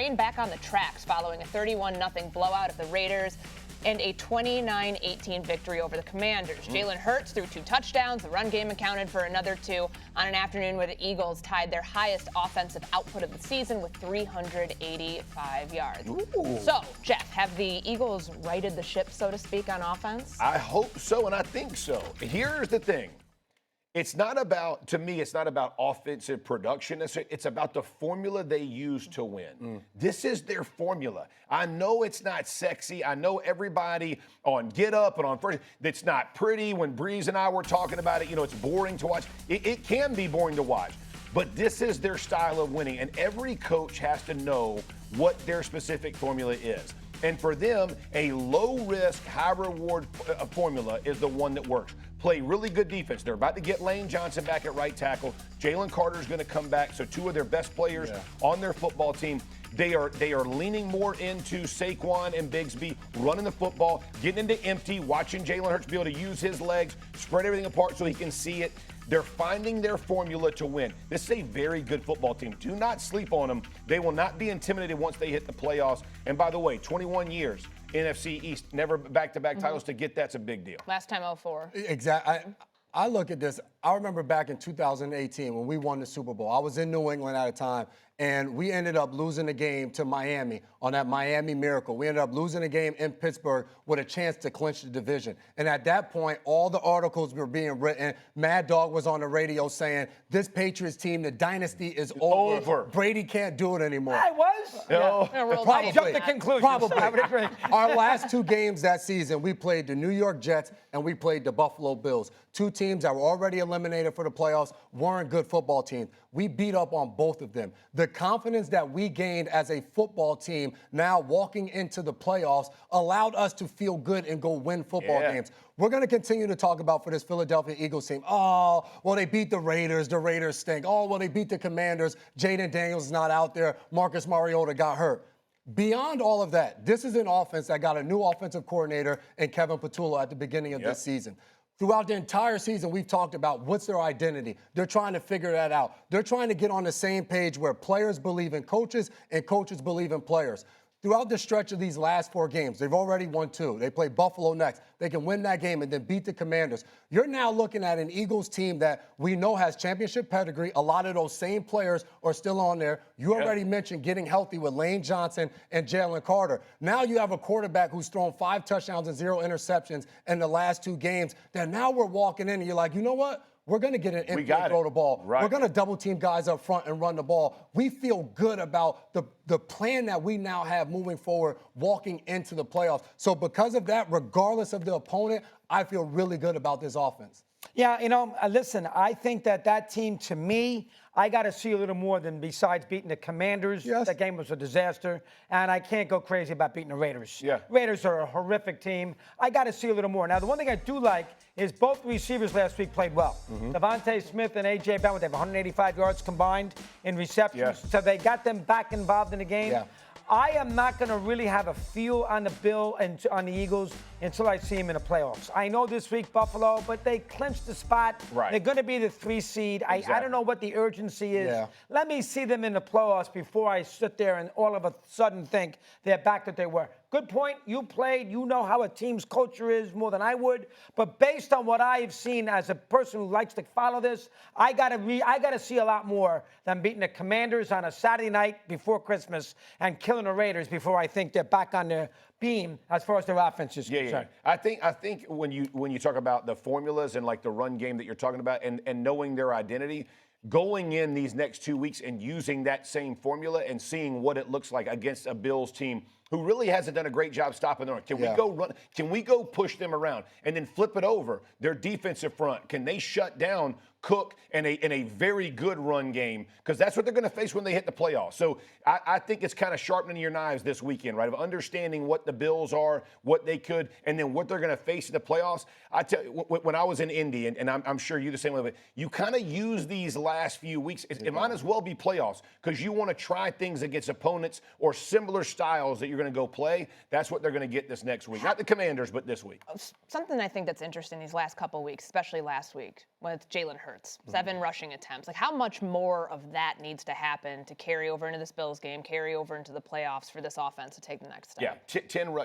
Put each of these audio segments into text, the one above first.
train back on the tracks following a 31-0 blowout of the Raiders and a 29-18 victory over the Commanders. Jalen Hurts threw 2 touchdowns. The run game accounted for another 2 on an afternoon where the Eagles tied their highest offensive output of the season with 385 yards. Ooh. So, Jeff, have the Eagles righted the ship, so to speak, on offense? I hope so, and I think so. Here's the thing. It's not about, to me, it's not about offensive production. It's about the formula they use to win. This is their formula. I know it's not sexy. I know everybody on Get Up and on First, that's not pretty. When Breeze and I were talking about it, it's boring to watch. It can be boring to watch. But this is their style of winning, and every coach has to know what their specific formula is. And for them, a low-risk, high-reward formula is the one that works. Play really good defense. They're about to get Lane Johnson back at right tackle. Jalen Carter's going to come back, so 2 of their best players on their football team. They are leaning more into Saquon and Bigsby, running the football, getting into empty, watching Jalen Hurts be able to use his legs, spread everything apart so he can see it. They're finding their formula to win. This is a very good football team. Do not sleep on them. They will not be intimidated once they hit the playoffs. And by the way, 21 years, NFC East, never back-to-back titles. To get that's a big deal. Last time 04. Exactly. I look at this. I remember back in 2018 when we won the Super Bowl. I was in New England at a time, and we ended up losing the game to Miami on that Miami Miracle. We ended up losing the game in Pittsburgh with a chance to clinch the division. And at that point, all the articles were being written. Mad Dog was on the radio saying, this Patriots team, the dynasty is over. Brady can't do it anymore. I was. No. I jumped to conclusions. Probably. I would agree. Our last 2 games that season, we played the New York Jets and we played the Buffalo Bills. 2 teams that were already eliminated for the playoffs, weren't good football teams. We beat up on both of them. The confidence that we gained as a football team now walking into the playoffs allowed us to feel good and go win football games. We're going to continue to talk about for this Philadelphia Eagles team. Oh, well, they beat the Raiders. The Raiders stink. Oh, well, they beat the Commanders. Jaden Daniels is not out there. Marcus Mariota got hurt. Beyond all of that, this is an offense that got a new offensive coordinator in Kevin Patullo at the beginning of this season. Throughout the entire season, we've talked about what's their identity. They're trying to figure that out. They're trying to get on the same page where players believe in coaches and coaches believe in players. Throughout the stretch of these last 4 games, they've already won 2. They play Buffalo next. They can win that game and then beat the Commanders. You're now looking at an Eagles team that we know has championship pedigree. A lot of those same players are still on there. You already mentioned getting healthy with Lane Johnson and Jalen Carter. Now you have a quarterback who's thrown 5 touchdowns and 0 interceptions in the last 2 games. That now we're walking in and you're like, you know what? We're going to get an empty and throw the ball. We're going to double-team guys up front and run the ball. We feel good about the plan that we now have moving forward, walking into the playoffs. So because of that, regardless of the opponent, I feel really good about this offense. Yeah, listen, I think that team, to me, I got to see a little more than besides beating the Commanders. That game was a disaster, and I can't go crazy about beating the Raiders. Raiders are a horrific team. I got to see a little more. Now, the one thing I do like is both receivers last week played well. Devontae Smith and A.J. Brown, they have 185 yards combined in receptions, so they got them back involved in the game. I am not going to really have a feel on the Bill and on the Eagles until I see them in the playoffs. I know this week Buffalo, but they clinched the spot. They're going to be the 3 seed. I don't know what the urgency is. Let me see them in the playoffs before I sit there and all of a sudden think they're back that they were. Good point. You played. You know how a team's culture is more than I would. But based on what I've seen as a person who likes to follow this, I gotta see a lot more than beating the Commanders on a Saturday night before Christmas and killing the Raiders before I think they're back on their beam as far as their offense is concerned. I think when you talk about the formulas and like the run game that you're talking about and knowing their identity, going in these next 2 weeks and using that same formula and seeing what it looks like against a Bills team who really hasn't done a great job stopping the run. Can we go run? Can we go push them around and then flip it over? Their defensive front, can they shut down Cook in a very good run game? Because that's what they're going to face when they hit the playoffs. So I think it's kind of sharpening your knives this weekend, right? Of understanding what the Bills are, what they could, and then what they're going to face in the playoffs. I tell you, when I was in Indy, and I'm sure you the same way, but you kind of use these last few weeks. It might as well be playoffs because you want to try things against opponents or similar styles that you're you're going to go play, that's what they're going to get this next week. Not the Commanders, but this week. Something I think that's interesting these last couple of weeks, especially last week, with Jalen Hurts, 7 rushing attempts. Like, how much more of that needs to happen to carry over into this Bills game, carry over into the playoffs for this offense to take the next step? Yeah, 10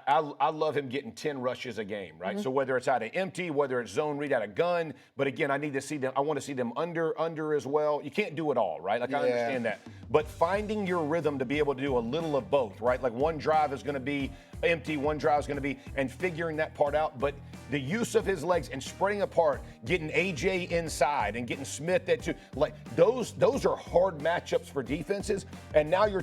I love him getting 10 rushes a game, right? So whether it's out of empty, whether it's zone read out of gun, but again, I need to see them. I want to see them under as well. You can't do it all, right? Like, I understand that. But finding your rhythm to be able to do a little of both, right? Like, one drive is going to be empty, one drive is going to be, and figuring that part out. But the use of his legs and spreading apart, getting AJ inside and getting Smith that too, like those are hard matchups for defenses. And now you're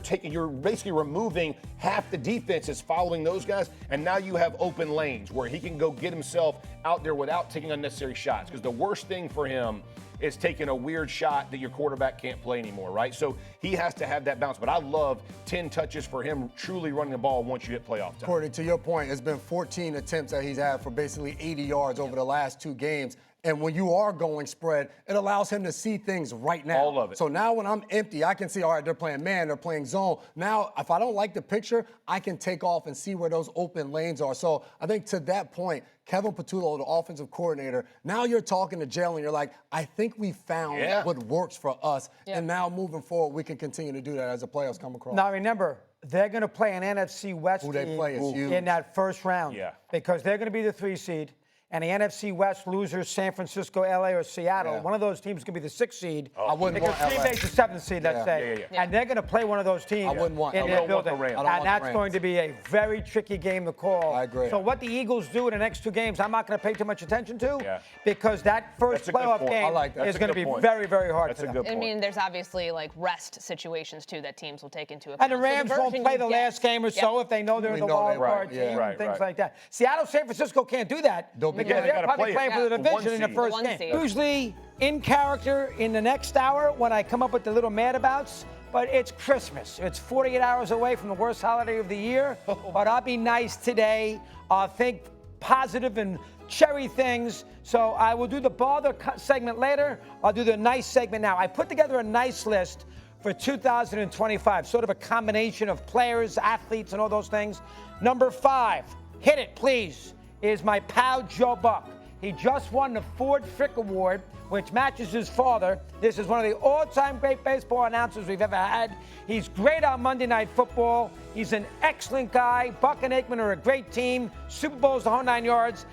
basically removing half the defenses following those guys, and now you have open lanes where he can go get himself out there without taking unnecessary shots. Because the worst thing for him is taking a weird shot that your quarterback can't play anymore, right? So he has to have that bounce. But I love 10 touches for him truly running the ball once you hit playoff time. According to your point, it's been 14 attempts that he's had for basically 80 yards over the last 2 games. And when you are going spread, it allows him to see things right now. All of it. So now when I'm empty, I can see, all right, they're playing man, they're playing zone. Now, if I don't like the picture, I can take off and see where those open lanes are. So I think to that point, Kevin Patullo, the offensive coordinator, now you're talking to Jalen, you're like, I think we found what works for us. And now moving forward, we can continue to do that as the playoffs come across. Now remember, they're going to play an NFC West Who they team play is huge. in that first round. Yeah. Because they're going to be the 3 seed. And the NFC West losers, San Francisco, LA, or Seattle, one of those teams could be the 6th seed. I wouldn't want LA. Green Bay's the 7th seed, let's say. And they're going to play one of those teams I wouldn't want in LA. their building. I don't And that's going to be a very tricky game to call. I agree. So what the Eagles do in the next 2 games, I'm not going to pay too much attention to because that first That's a good playoff point. game I like that. is That's a going to good be point. very, very hard That's for a them. good point. I mean, there's obviously like rest situations too that teams will take into account. And the So Rams won't version play you the get- last game or so if they know they're We the know wild they- card right, team yeah. and things like that. Seattle, San Francisco can't do that Don't be because good. they're They gotta probably play it. playing for the The one division in the seed. first One game. seed. Usually in character in the next hour when I come up with the little madabouts, but it's Christmas. It's 48 hours away from the worst holiday of the year. But I'll be nice today. I'll think positive and cherry things. So I will do the bother segment later. I'll do the nice segment now. I put together a nice list for 2025, sort of a combination of players, athletes, and all those things. Number 5, hit it, please, is my pal Joe Buck. He just won the Ford Frick Award, which matches his father. This is one of the all-time great baseball announcers we've ever had. He's great on Monday Night Football. He's an excellent guy. Buck and Aikman are a great team. Super Bowls, the whole 9 yards.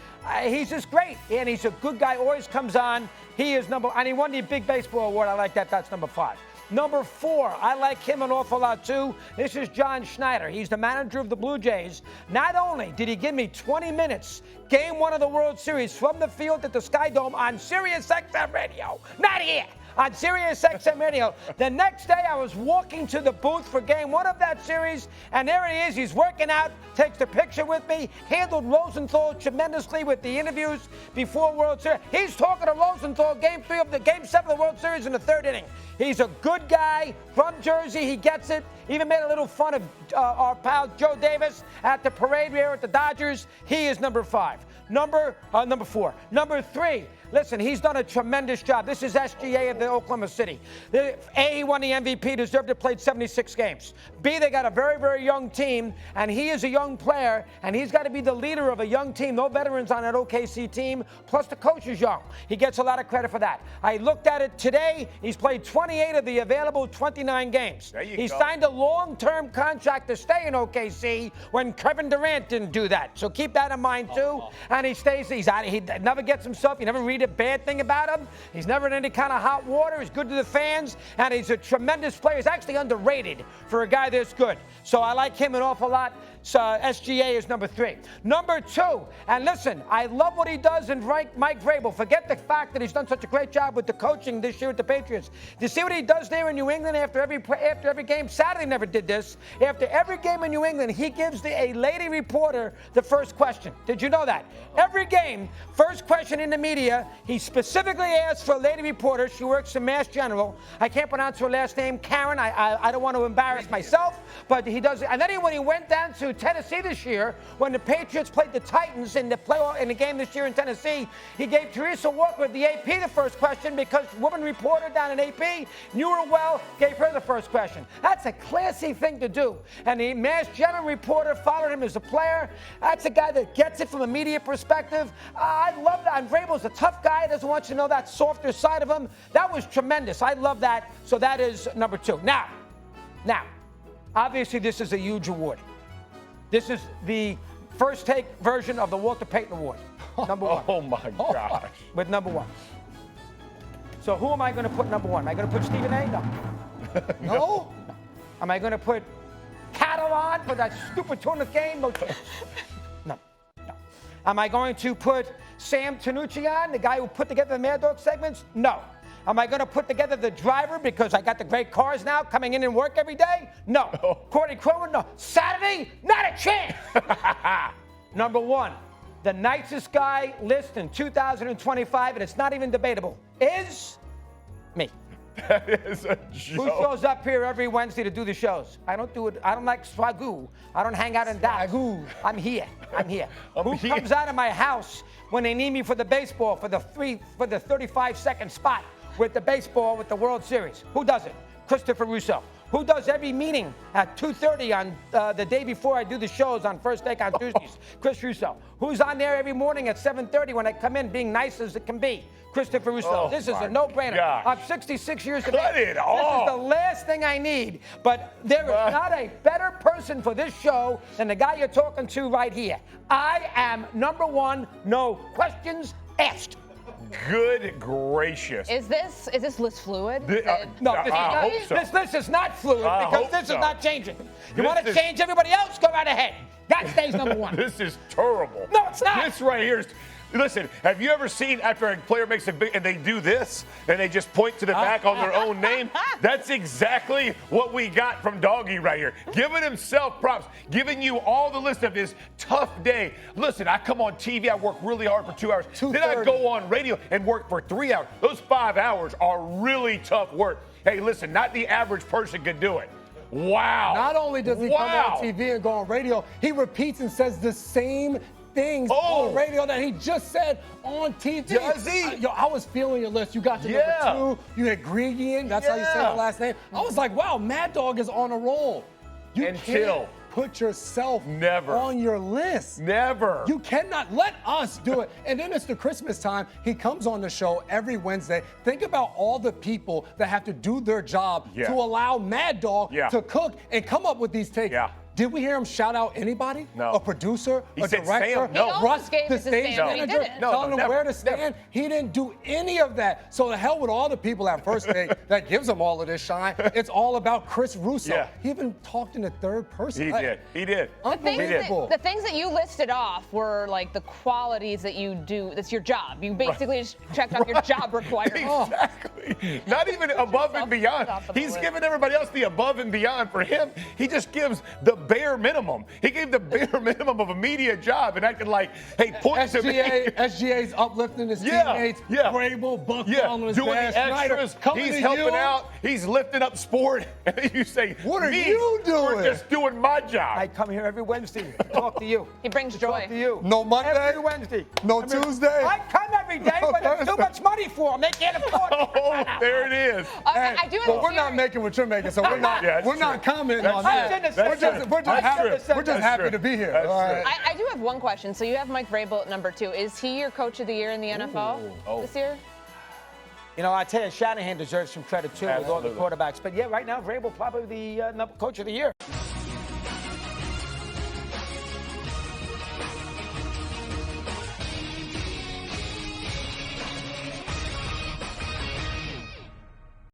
He's just great, and he's a good guy. Always comes on. He is and he won the Big Baseball Award. I like that. That's number 5. Number 4, I like him an awful lot too. This is John Schneider. He's the manager of the Blue Jays. Not only did he give me 20 minutes, Game 1 of the World Series from the field at the Sky Dome on Sirius XM Radio. Not here. On Sirius XM Radio. The next day, I was walking to the booth for Game 1 of that series, and there he is. He's working out, takes a picture with me, handled Rosenthal tremendously with the interviews before World Series. He's talking to Rosenthal Game 7 of the World Series in the 3rd inning. He's a good guy from Jersey. He gets it. Even made a little fun of our pal Joe Davis at the parade here at the Dodgers. He is number 5. Number 4. Number 3. Listen, he's done a tremendous job. This is SGA of the Oklahoma City. A, he won the MVP, deserved to play 76 games. B, they got a very, very young team, and he is a young player, and he's got to be the leader of a young team. No veterans on that OKC team, plus the coach is young. He gets a lot of credit for that. I looked at it today. He's played 28 of the available 29 games. He signed a long-term contract to stay in OKC when Kevin Durant didn't do that. So keep that in mind, too. And he stays, he never gets himself, you never read a bad thing about him. He's never in any kind of hot water. He's good to the fans, and he's a tremendous player. He's actually underrated for a guy this good. So I like him an awful lot. So SGA is number 3. Number 2, and listen, I love what he does in Mike Vrabel. Forget the fact that he's done such a great job with the coaching this year with the Patriots. Do you see what he does there in New England after every game? Saturday never did this. After every game in New England, he gives a lady reporter the first question. Did you know that? Every game, first question in the media, he specifically asks for a lady reporter. She works coached in Mass General. I can't pronounce her last name, Karen. I don't want to embarrass myself, but he does. And then when he went down to Tennessee this year, when the Patriots played the Titans in the game this year in Tennessee, he gave Teresa Walker the AP the first question because woman reporter down in AP knew her well, gave her the first question. That's a classy thing to do. And the Mass General reporter followed him as a player. That's a guy that gets it from a media perspective. I love that. And Vrabel's a tough guy. Doesn't want you to know that softer side of him. That was tremendous. I love that. So that is number 2. Now, obviously this is a huge award. This is the first take version of the Walter Payton Award. Number 1. Oh my gosh. With number 1. So who am I going to put number 1? Am I going to put Stephen A? No. No? Am I going to put Catalan for that stupid 200th game? No chance. No. Am I going to put Sam Tanucci, the guy who put together the Mad Dog segments? No. Am I going to put together the driver because I got the great cars now coming in and work every day? No. Cordy Crowan? No. Saturday? Not a chance. Number 1, the nicest guy list in 2025, and it's not even debatable, is me. That is a joke. Who shows up here every Wednesday to do the shows? I don't do it. I don't like swagoo. I don't hang out in that. I'm here. Who comes out of my house when they need me for the baseball for the 35-second spot with the baseball with the World Series? Who does it? Christopher Russo. Who does every meeting at 2:30 on the day before I do the shows on First Take on Tuesdays? Chris Russo. Who's on there every morning at 7:30 when I come in being nice as it can be? Christopher Russo. This is a no-brainer. I'm 66 years of age. Cut it off. This is the last thing I need. But there is not a better person for this show than the guy you're talking to right here. I am number 1, no questions asked. Good gracious. Is this list fluid? I hope so. This list is not fluid because this is not changing. You want to change everybody else? Go right ahead. That stays number 1. This is terrible. No, it's not. This right here is. Listen, have you ever seen after a player makes a big and they do this and they just point to the back on their own name? That's exactly what we got from Doggy right here. Giving himself props, giving you all the list of his tough day. Listen, I come on TV, I work really hard for 2 hours. Then I go on radio and work for 3 hours. Those 5 hours are really tough work. Hey, listen, not the average person could do it. Wow. Not only does he come on TV and go on radio, he repeats and says the same things on radio that he just said on TV. Does he? I was feeling your list. You got your number 2. You had Grigian. That's how you say your last name. I was like, wow, Mad Dog is on a roll. You can't put yourself on your list. Never. You cannot let us do it. And then it's the Christmas time. He comes on the show every Wednesday. Think about all the people that have to do their job to allow Mad Dog to cook and come up with these takes. Did we hear him shout out anybody? No. A producer? A director? No. Russ, the stage manager? Telling him where to stand? He didn't do any of that. So the hell with all the people at First Take that gives him all of this shine. It's all about Chris Russo. He even talked in the third person. He did. Unbelievable. The things that you listed off were like the qualities that you do. That's your job. You basically just checked off your job requirements. Exactly. Not even above and beyond. He's giving everybody else the above and beyond. For him, he just gives the bare minimum. He gave the bare minimum of a media job and acted like, hey, point to me. SGA's uplifting his teammates. Vrabel, Buck following his doing the extras. He's helping out. He's lifting up sport. And then you say, what are you doing? We're just doing my job. I come here every Wednesday to talk to you. He brings joy. Talk to you. No Monday? Every Wednesday. No Tuesday? I come every day, but there's too much money for them. They can't afford it. Oh, there it is. Okay, I do have we're not making what you're making, so we're not commenting on that. We're just happy to be here. I do have one question. So you have Mike Vrabel at number 2. Is he your coach of the year in the NFL this year? You know, I tell you, Shanahan deserves some credit too with all the quarterbacks. But yeah, right now, Vrabel probably the coach of the year.